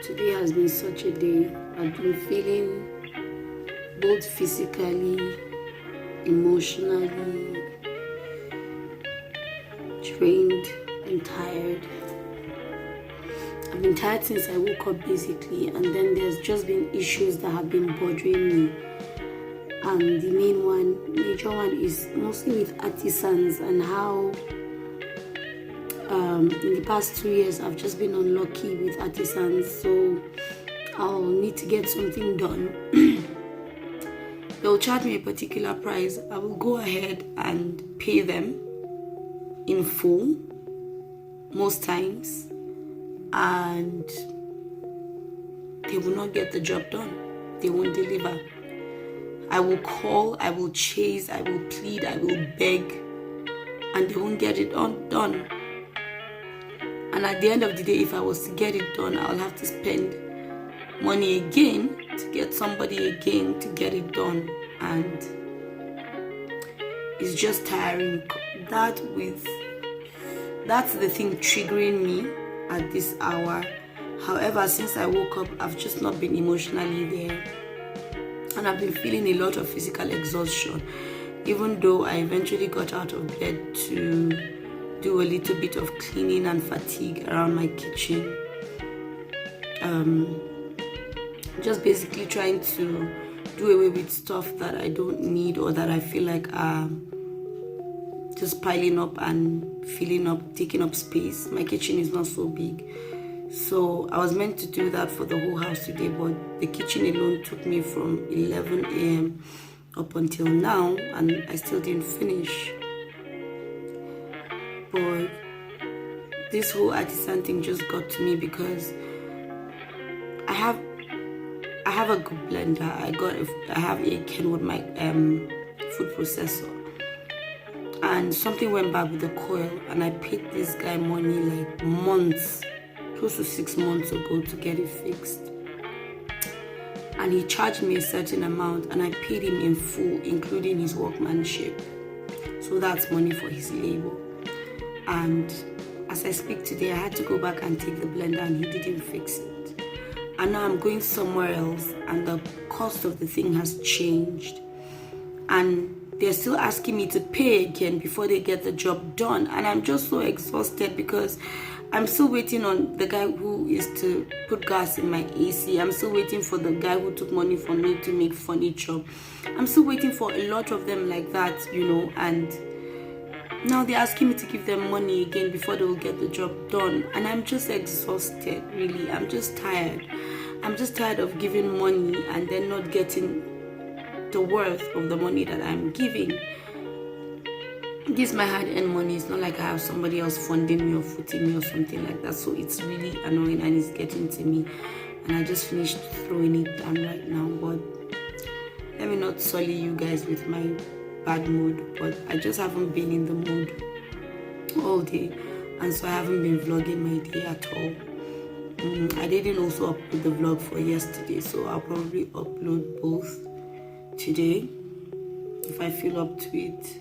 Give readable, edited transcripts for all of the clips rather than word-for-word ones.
Today has been such a day. I've been feeling both physically, emotionally drained and tired. I've been tired since I woke up basically, and then there's just been issues that have been bothering me. And the major one is mostly with artisans and how in the past 2 years I've just been unlucky with artisans, so I'll need to get something done. They'll charge me a particular price. I will go ahead and pay them in full most times, and they will not get the job done. They won't deliver. I will call, I will chase, I will plead, I will beg, and they won't get it done. And at the end of the day, if I was to get it done, I'll have to spend money again to get somebody again to get it done, and it's just tiring. That's the thing triggering me at this hour. However, since I woke up, I've just not been emotionally there, and I've been feeling a lot of physical exhaustion, even though I eventually got out of bed to do a little bit of cleaning and fatigue around my kitchen. Just basically trying to do away with stuff that I don't need or that I feel like are just piling up and filling up, taking up space. My kitchen is not so big, so I was meant to do that for the whole house today, but the kitchen alone took me from 11 a.m. up until now, and I still didn't finish. But this whole artisan thing just got to me because I have a good blender. I have a Kenwood food processor, and something went bad with the coil, and I paid this guy money like months, close to 6 months ago, to get it fixed. And he charged me a certain amount, and I paid him in full, including his workmanship. So that's money for his labor. And as I speak today, I had to go back and take the blender, and he didn't fix it. And now I'm going somewhere else, and the cost of the thing has changed, and they're still asking me to pay again before they get the job done. And I'm just so exhausted because I'm still waiting on the guy who is to put gas in my AC. I'm still waiting for the guy who took money from me to make furniture. I'm still waiting for a lot of them like that, and now they're asking me to give them money again before they will get the job done. And I'm just exhausted, really. I'm just tired. I'm just tired of giving money and then not getting the worth of the money that I'm giving. This is my hard-earned money. It's not like I have somebody else funding me or footing me or something like that. So it's really annoying, and it's getting to me. And I just finished throwing it down right now. But let me not sully you guys with my bad mood, but I just haven't been in the mood all day, and so I haven't been vlogging my day at all. I didn't also upload the vlog for yesterday, so I'll probably upload both today if I feel up to it.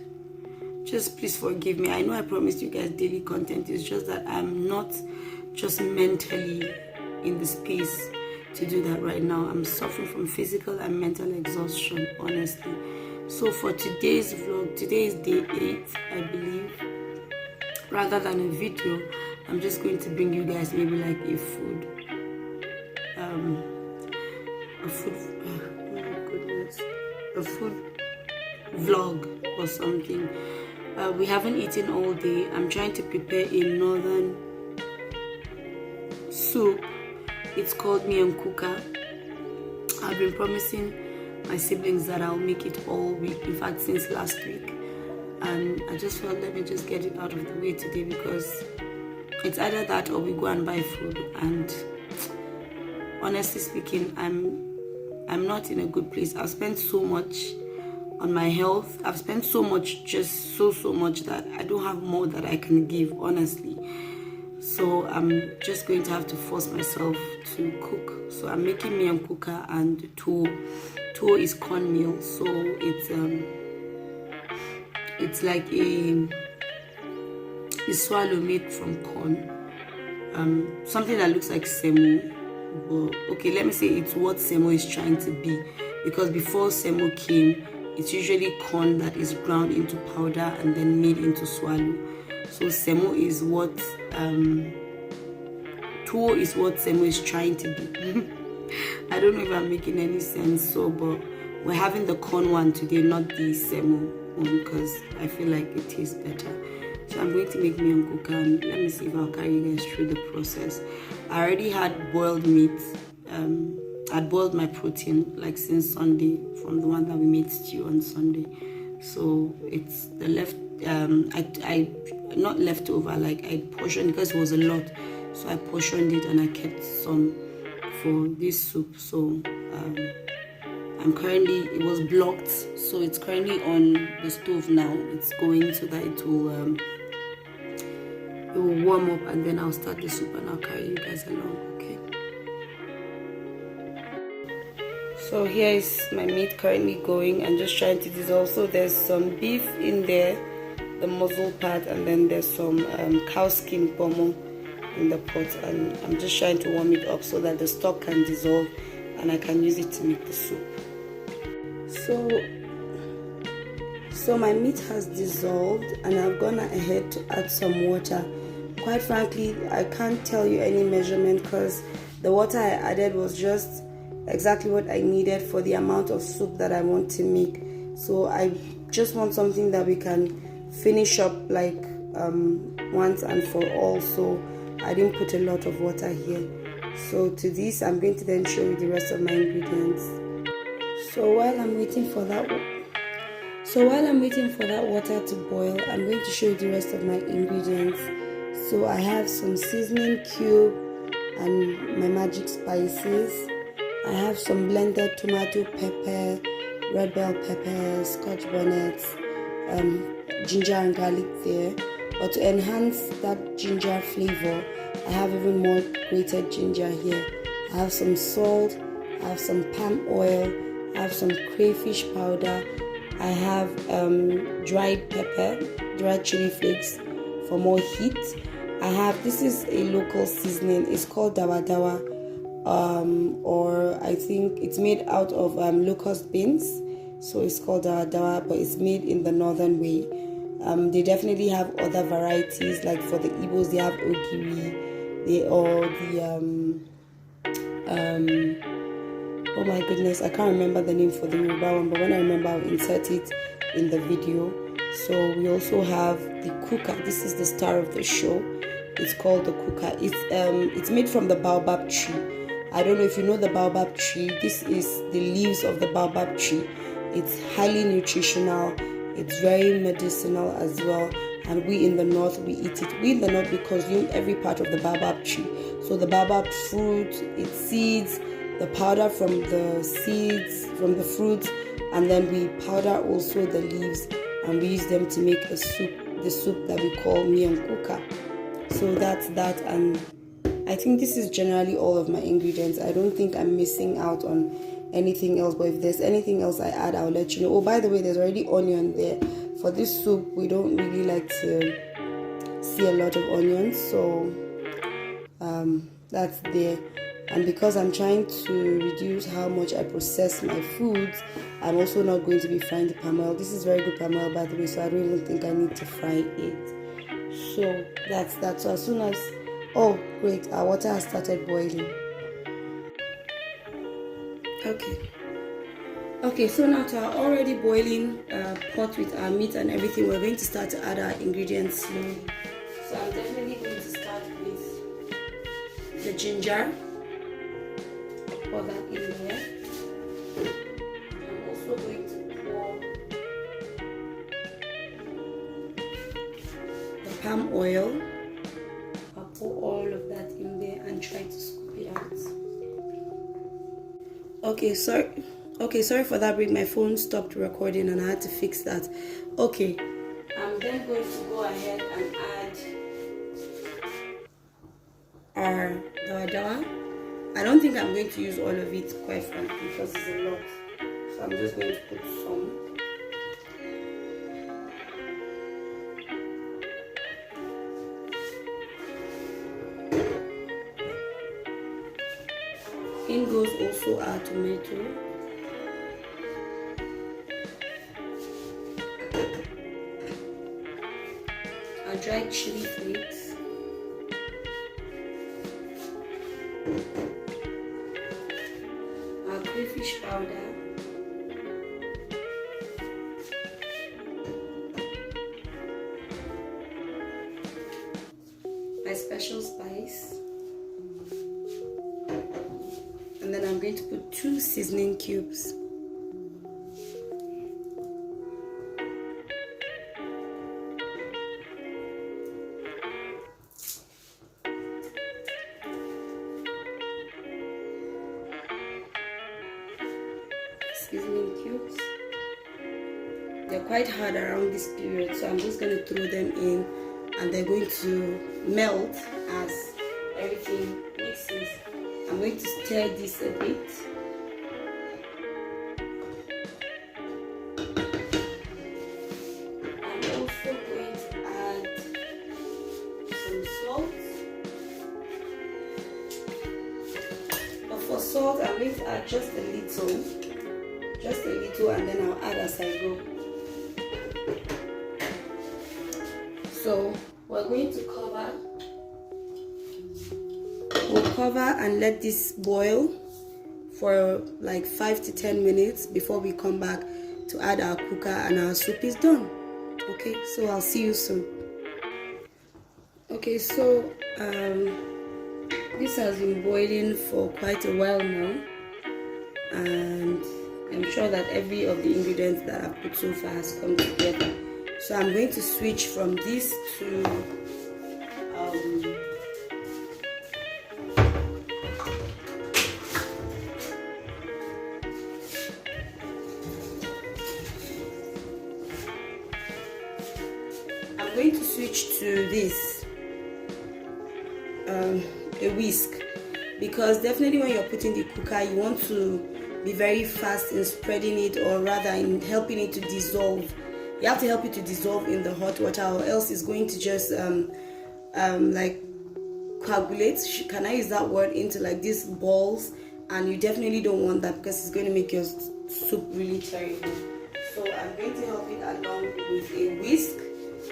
Just please forgive me. I know I promised you guys daily content. It's just that I'm not just mentally in the space to do that right now. I'm suffering from physical and mental exhaustion, honestly. So for today's vlog, today is day 8, I believe. Rather than a video, I'm just going to bring you guys maybe like a food vlog or something. We haven't eaten all day. I'm trying to prepare a northern soup. It's called miyan kuka. I've been promising my siblings that I'll make it all week, in fact since last week, and I just felt let me just get it out of the way today, because it's either that or we go and buy food. And honestly speaking, I'm not in a good place. I've spent so much on my health. I've spent so much, just so much, that I don't have more that I can give, honestly. So I'm just going to have to force myself to cook. So I'm making miyan kuka and tuwo. Tuwo is cornmeal, so it's like a swallow made from corn. Something that looks like semu, but okay, let me say it's what semo is trying to be, because before semo came, it's usually corn that is ground into powder and then made into swallow. So semo is what tuwo is what semo is trying to be. I don't know if I'm making any sense. So, but we're having the corn one today, not the semo one, because I feel like it tastes better. So I'm going to make me on cooker, and let me see if I'll carry you guys through the process. I already had boiled meat. I'd boiled my protein like since Sunday from the one that we made stew on Sunday. So it's the left. I not leftover. Like I portioned because it was a lot. So I portioned it and I kept some for this soup. So I'm currently, it was blocked, so it's currently on the stove now. It's going so that it will warm up, and then I'll start the soup and I'll carry you guys along. Okay. So here is my meat currently going and just trying to dissolve. So there's some beef in there, the muzzle part, and then there's some cow skin pomo in the pot, and I'm just trying to warm it up so that the stock can dissolve and I can use it to make the soup. So my meat has dissolved and I've gone ahead to add some water. Quite frankly, I can't tell you any measurement because the water I added was just exactly what I needed for the amount of soup that I want to make. So I just want something that we can finish up like once and for all. So I didn't put a lot of water here. So to this, I'm going to then show you the rest of my ingredients. So while I'm waiting for that water to boil, I'm going to show you the rest of my ingredients. So I have some seasoning cube and my magic spices. I have some blended tomato, pepper, red bell pepper, scotch bonnets, ginger and garlic there. But to enhance that ginger flavor, I have even more grated ginger here. I have some salt, I have some palm oil, I have some crayfish powder, I have dried pepper, dried chili flakes for more heat. I have, this is a local seasoning, it's called dawa dawa, or I think it's made out of locust beans, so it's called dawa dawa, but it's made in the northern way. They definitely have other varieties, like for the Igbos they have ogiri, oh my goodness, I can't remember the name for the Yoruba one, but when I remember I'll insert it in the video. So we also have the kuka. This is the star of the show. It's called the kuka. It's made from the baobab tree. I don't know if you know the baobab tree. This is the leaves of the baobab tree. It's highly nutritional. It's very medicinal as well. And we in the north, we eat it. We in the north, we consume every part of the baobab tree. So the baobab fruit, its seeds, the powder from the seeds, from the fruit, and then we powder also the leaves, and we use them to make a soup, the soup that we call miyan kuka. So that's that, and I think this is generally all of my ingredients. I don't think I'm missing out on anything else, but if there's anything else I add, I'll let you know. Oh, by the way, there's already onion there. For this soup, we don't really like to see a lot of onions, so that's there. And because I'm trying to reduce how much I process my foods, I'm also not going to be frying the palm oil. This is very good palm oil, by the way, so I don't even think I need to fry it. So that's that. So as soon as, oh great, our water has started boiling. Okay, so now to our already boiling pot with our meat and everything, we're going to start to add our ingredients slowly. So I'm definitely going to start with the ginger. Pour that in there. I'm also going to pour the palm oil. I'll pour all of that in there and try to scoop it out. Okay, sorry for that break. My phone stopped recording and I had to fix that. Okay, I'm then going to go ahead and add our dawa dawa. I don't think I'm going to use all of it, quite frankly, because it's a lot. So I'm just going to put some. In goes also our tomato. Our dried chili flakes. Our crayfish powder. My special spice. And then I'm going to put 2 seasoning cubes. Seasoning cubes. They're quite hard around this period, so I'm just going to throw them in and they're going to melt as everything mixes. I'm going to stir this a bit. I'm also going to add some salt. But for salt, I'm going to add just a little, and then I'll add as I go. So we're going to cover. We'll cover and let this boil for like 5 to 10 minutes before we come back to add our cooker, and our soup is done. Okay, so I'll see you soon. Okay, so this has been boiling for quite a while now, and I'm sure that every of the ingredients that I've put so far has come together. So I'm going to switch from this to this a whisk, because definitely when you're putting the cooker, you want to be very fast in spreading it, or rather in helping it to dissolve. You have to help it to dissolve in the hot water, or else it's going to just like coagulate, can I use that word, into like these balls, and you definitely don't want that because it's going to make your soup really terrible. So I'm going to help it along with a whisk.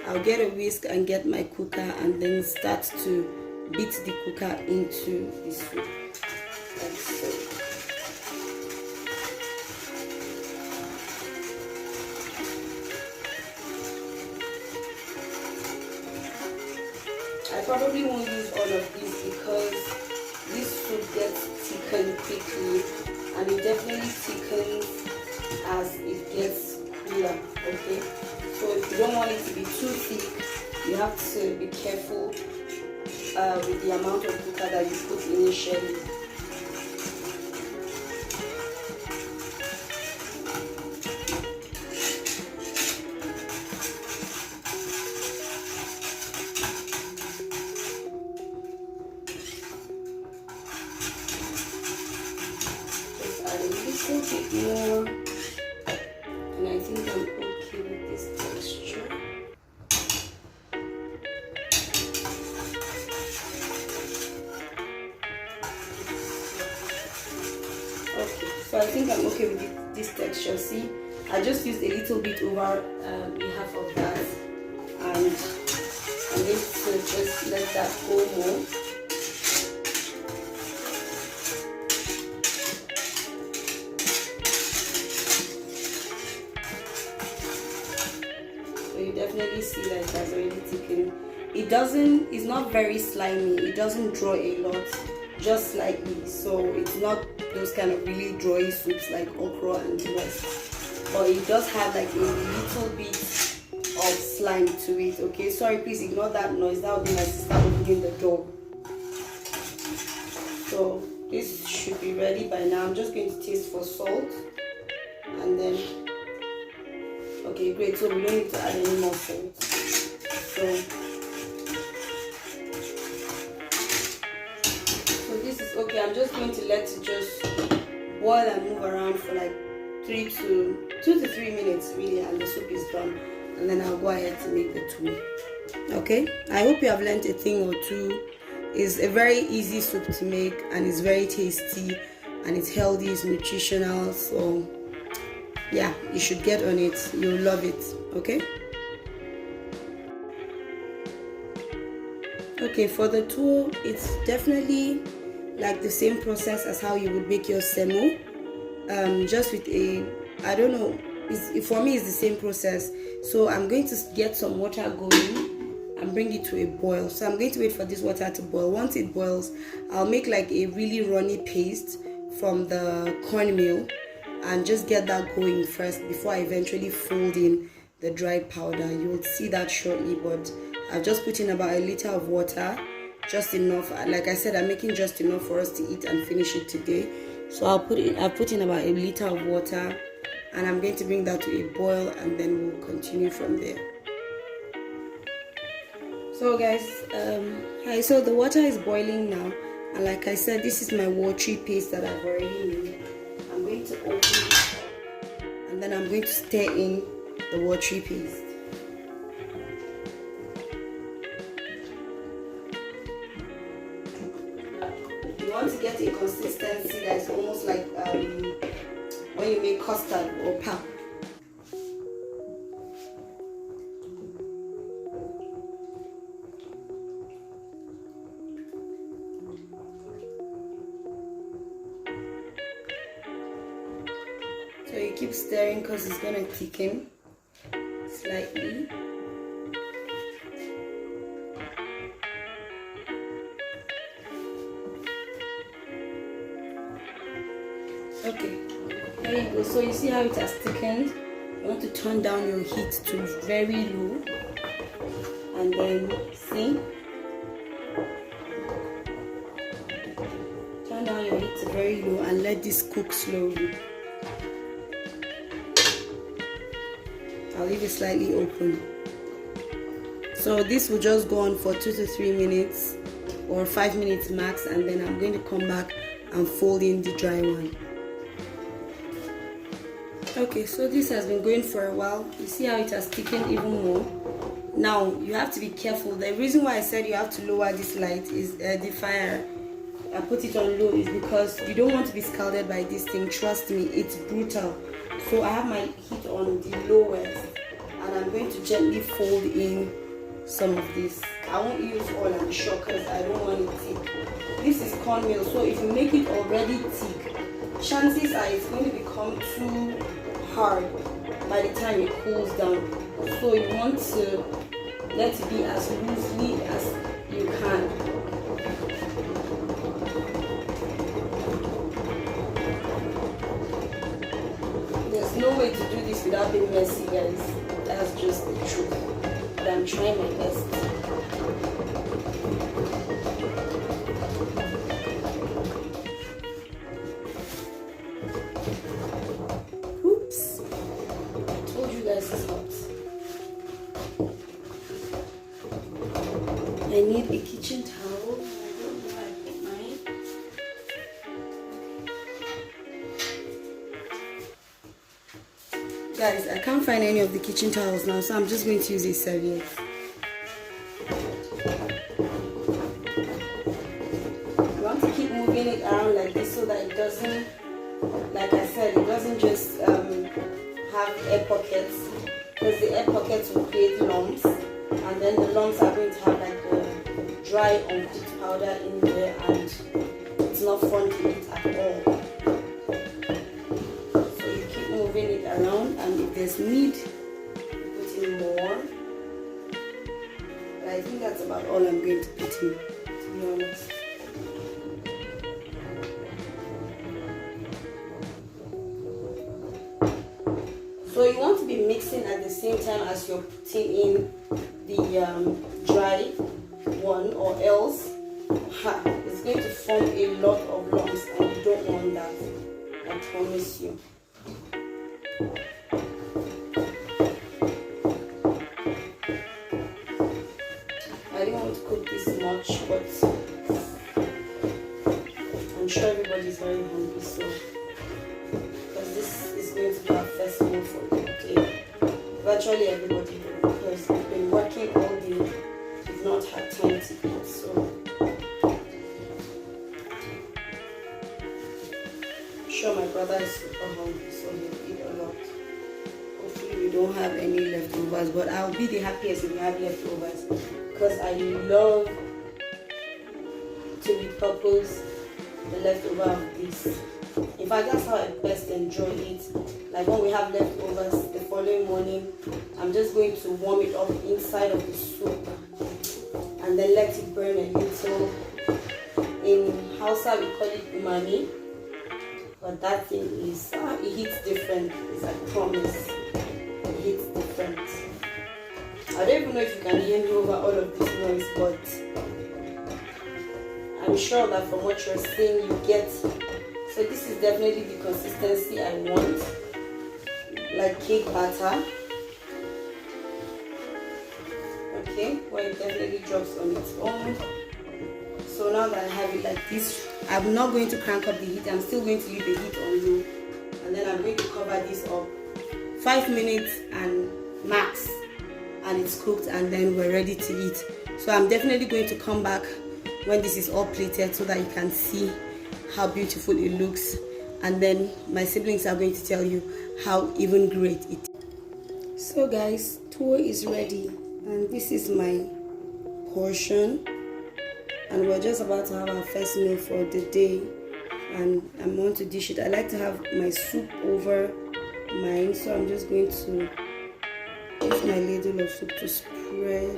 I'll get a whisk and get my cooker and then start to beat the cooker into the soup, like so. I probably won't use all of this because this soup gets thickened quickly, and it definitely thickens as it gets cooler, okay? So if you don't want it to be too thick, you have to be careful with the amount of cooker that you put initially. Just add a little bit more, and I think I'm okay with this texture. Okay, so I think I'm okay with this texture. See, I just used a little bit over half of that, and I'm going to just let that go more. You definitely see that that's already thickened. It's not very slimy, it doesn't draw a lot, just slightly. So it's not those kind of really drawy soups like okra and the rest, but it does have like a little bit of slime to it. Okay, sorry, please ignore that noise. That would be my sister opening the door. So this should be ready by now. I'm just going to taste for salt, and then okay, great. So we don't need to add any more salt. So this is okay. I'm just going to let it just boil and move around for like 2 to 3 minutes really, and the soup is done. And then I'll go ahead to make the tool. Okay, I hope you have learned a thing or two. It's a very easy soup to make, and it's very tasty. and it's healthy, it's nutritional. So yeah, you should get on it. You'll love it. Okay, for the tuwo, it's definitely like the same process as how you would make your semo, just with a, I don't know, for me it's the same process. So I'm going to get some water going and bring it to a boil. So I'm going to wait for this water to boil. Once it boils, I'll make like a really runny paste from the cornmeal and just get that going first before I eventually fold in the dried powder. You'll see that shortly, but I've just put in about a liter of water, just enough. Like I said, I'm making just enough for us to eat and finish it today. So I've put in about a liter of water, and I'm going to bring that to a boil, and then we'll continue from there. So guys, hi, so the water is boiling now, and like I said, this is my watery paste that I've already made. I'm going to open it, and then I'm going to stir in the watery paste. You want to get a consistency that is almost like when you make custard or pap. So you keep stirring because it's going to thicken slightly. Okay, there you go. So you see how it has thickened. You want to turn down your heat to very low, and then see, turn down your heat to very low and let this cook slowly. I'll leave it slightly open. So this will just go on for 2 to 3 minutes or 5 minutes max, and then I'm going to come back and fold in the dry one. Okay, so this has been going for a while. You see how it has thickened even more. Now you have to be careful. The reason why I said you have to lower this light is the fire. I put it on low is because you don't want to be scalded by this thing. Trust me, it's brutal. So I have my heat on the lowest, and I'm going to gently fold in some of this. I won't use all, I'm sure, because I don't want it thick. This is cornmeal, so if you make it already thick, chances are it's going to become too hard by the time it cools down. So you want to let it be as loosely as you can. There's no way to do this without being messy, guys. That's just the truth. But I'm trying my best. Oops. I told you guys it's hot. I need a kitchen towel. I don't know where I put mine. Guys, I can't find any of the kitchen towels now, so I'm just going to use a serviette. You want to keep moving it around like this so that it doesn't, like I said, it doesn't just have air pockets, because the air pockets will create lumps, and then the lumps are going to have like the dry uncooked powder in there, and it's not fun to eat at all. Moving it around, and if there's need, put in more. But I think that's about all I'm going to put in, to be honest. So you want to be mixing at the same time as you're putting in the dry one, or else it's going to form a lot of lumps, and you don't want that, I promise you. I didn't want to cook this much, but I'm sure everybody's very hungry, so because this is going to be our first meal for the day. Virtually everybody will, because we've been working all day, we've not had time to eat, so brother is super hungry, so he'll eat a lot. Hopefully we don't have any leftovers, but I'll be the happiest if we have leftovers, because I love to repurpose the leftover of this. In fact, that's how I best enjoy it. Like when we have leftovers the following morning, I'm just going to warm it up inside of the soup and then let it burn a little. In Hausa we call it umami, but that thing is it hits different. It's like promise, it hits different. I don't even know if you can hear me over all of this noise, but I'm sure that from what you're saying you get. So this is definitely the consistency I want, like cake batter. Okay, where it definitely drops on its own. So now that I have it like this, I'm not going to crank up the heat. I'm still going to leave the heat on low, and then I'm going to cover this up 5 minutes and max, and it's cooked, and then we're ready to eat. So I'm definitely going to come back when this is all plated so that you can see how beautiful it looks, and then my siblings are going to tell you how even great it is. So guys, tuwo is ready, and this is my portion, and we're just about to have our first meal for the day, and I'm going to dish it. I like to have my soup over mine, so I'm just going to use my ladle of soup to spread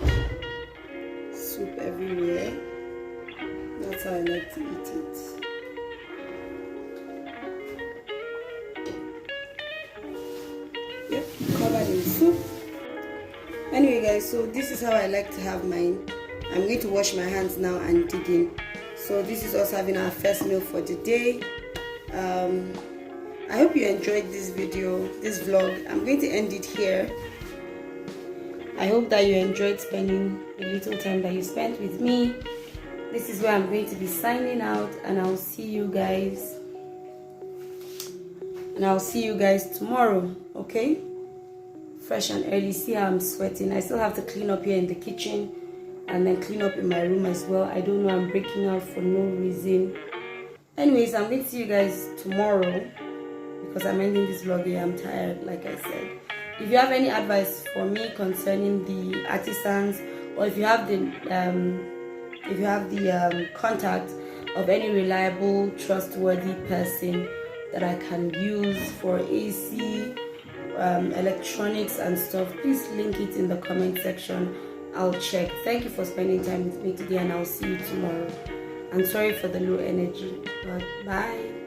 soup everywhere. That's how I like to eat it. Yep, covered in soup. Anyway guys, so this is how I like to have mine. I'm going to wash my hands now and dig in. So this is us having our first meal for the day. I hope you enjoyed this video, this vlog. I'm going to end it here. I hope that you enjoyed spending the little time that you spent with me. This is where I'm going to be signing out, and I'll see you guys. And I'll see you guys tomorrow, okay? Fresh and early. See how I'm sweating. I still have to clean up here in the kitchen and then clean up in my room as well. I don't know, I'm breaking out for no reason. Anyways, I'm going to see you guys tomorrow because I'm ending this vlog here. I'm tired, like I said. If you have any advice for me concerning the artisans, or if you have the contact of any reliable, trustworthy person that I can use for AC, electronics and stuff, please link it in the comment section. I'll check. Thank you for spending time with me today, and I'll see you tomorrow. I'm sorry for the low energy, but bye.